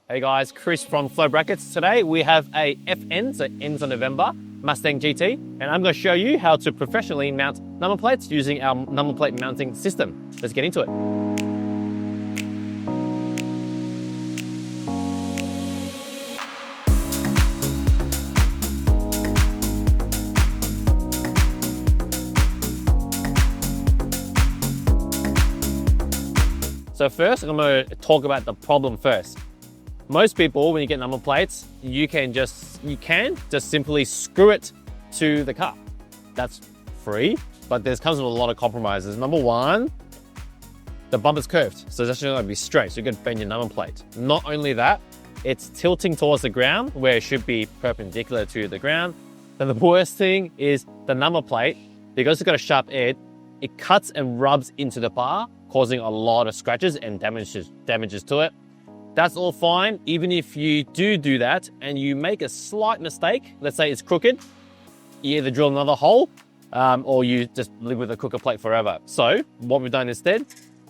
Hey guys, Chris from Flow Brackets. Today we have a FN, so ends on November, Mustang GT, and I'm going to show you how to professionally mount number plates using our number plate mounting system. Let's get into it. So first, I'm going to talk about the problem first. Most people, when you get number plates, you can just simply screw it to the car. That's free, but this comes with a lot of compromises. Number one, the bumper's curved, so it's actually going to be straight, so you're going to bend your number plate. Not only that, it's tilting towards the ground where it should be perpendicular to the ground. Then the worst thing is the number plate, because it's got a sharp edge, it cuts and rubs into the bar, causing a lot of scratches and damages to it. That's all fine, even if you do that and you make a slight mistake, let's say it's crooked, you either drill another hole or you just live with a crooked plate forever. So what we've done instead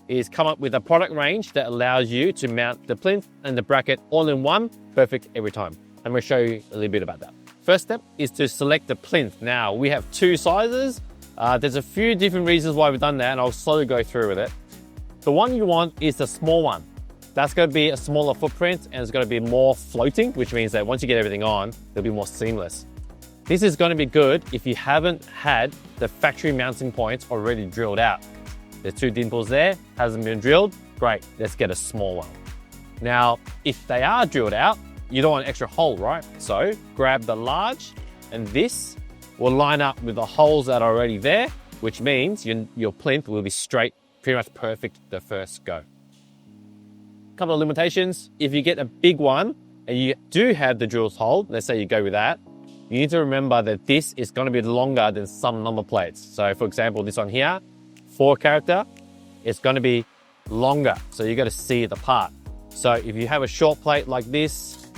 is come up with a product range that allows you to mount the plinth and the bracket all in one, perfect every time. I'm going to show you a little bit about that. First step is to select the plinth. Now we have two sizes. There's a few different reasons why we've done that, and I'll slowly go through with it. The one you want is the small one. That's going to be a smaller footprint and it's going to be more floating, which means that once you get everything on, it'll be more seamless. This is going to be good if you haven't had the factory mounting points already drilled out. There's two dimples there, hasn't been drilled, great, let's get a small one. Now, if they are drilled out, you don't want an extra hole, right? So grab the large, and this will line up with the holes that are already there, which means your plinth will be straight, pretty much perfect the first go. Couple of limitations. If you get a big one and you do have the drills hole, let's say you go with that, you need to remember that this is going to be longer than some number plates. So for example, this one here, 4 character, it's going to be longer. So you got to see the part. So if you have a short plate like this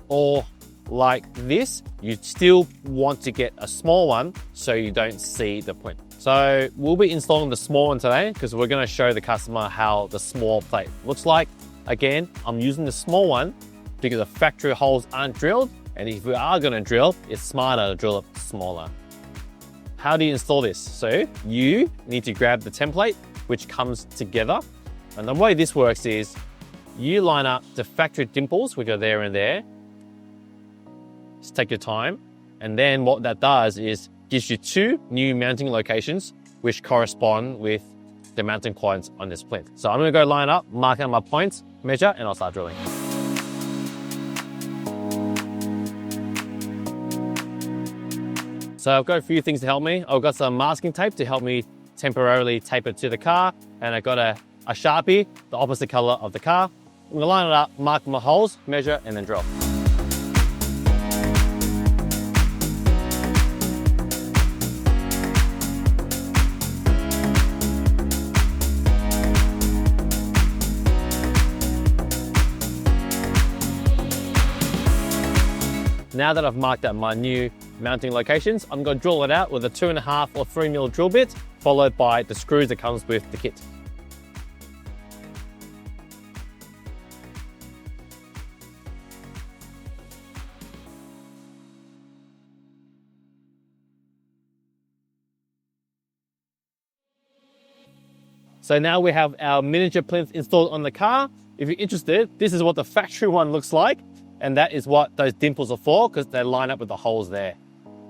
or like this, you still want to get a small one so you don't see the plinth. So we'll be installing the small one today because we're going to show the customer how the small plate looks like. Again, I'm using the small one because the factory holes aren't drilled, and if we are going to drill, it's smarter to drill it smaller. How do you install this? So you need to grab the template, which comes together. And the way this works is you line up the factory dimples, which are there and there. Just take your time. And then what that does is gives you 2 new mounting locations, which correspond with the mounting points on this plinth. So I'm going to go line up, mark out my points, measure, and I'll start drilling. So I've got a few things to help me. I've got some masking tape to help me temporarily tape it to the car, and I've got a Sharpie, the opposite color of the car. I'm going to line it up, mark my holes, measure, and then drill. Now that I've marked out my new mounting locations, I'm going to drill it out with a 2.5 or 3 mil drill bit, followed by the screws that comes with the kit. So now we have our miniature plinth installed on the car. If you're interested, this is what the factory one looks like. And that is what those dimples are for, because they line up with the holes there.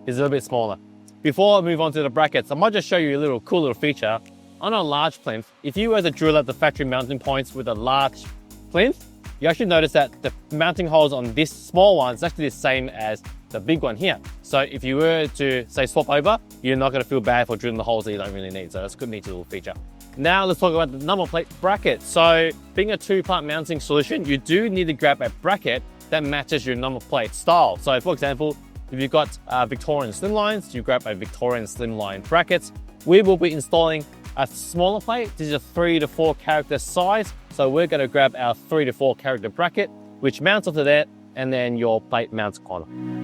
It's a little bit smaller. Before I move on to the brackets, I might just show you a cool little feature. On a large plinth, if you were to drill out the factory mounting points with a large plinth, you actually notice that the mounting holes on this small one is actually the same as the big one here. So if you were to, say, swap over, you're not going to feel bad for drilling the holes that you don't really need. So that's a good, neat little feature. Now let's talk about the number plate bracket. So being a 2-part mounting solution, you do need to grab a bracket that matches your number plate style. So for example, if you've got Victorian slimlines, you grab a Victorian slimline bracket. We will be installing a smaller plate. This is a 3 to 4 character size. So we're going to grab our 3 to 4 character bracket, which mounts onto that, and then your plate mounts on.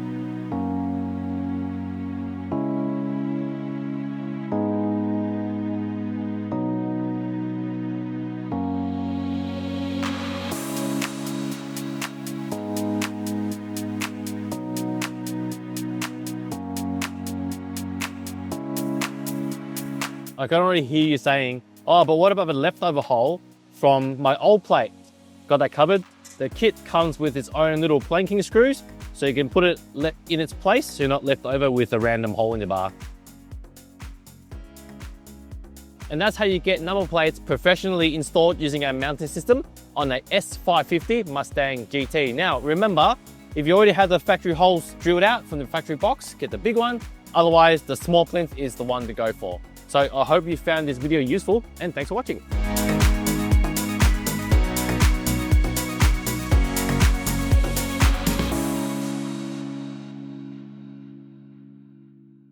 I can already hear you saying, oh, but what about the leftover hole from my old plate? Got that covered. The kit comes with its own little planking screws, so you can put it in its place so you're not left over with a random hole in your bar. And that's how you get number plates professionally installed using our mounting system on a S550 Mustang GT. Now, remember, if you already have the factory holes drilled out from the factory box, get the big one. Otherwise, the small plinth is the one to go for. So I hope you found this video useful, and thanks for watching.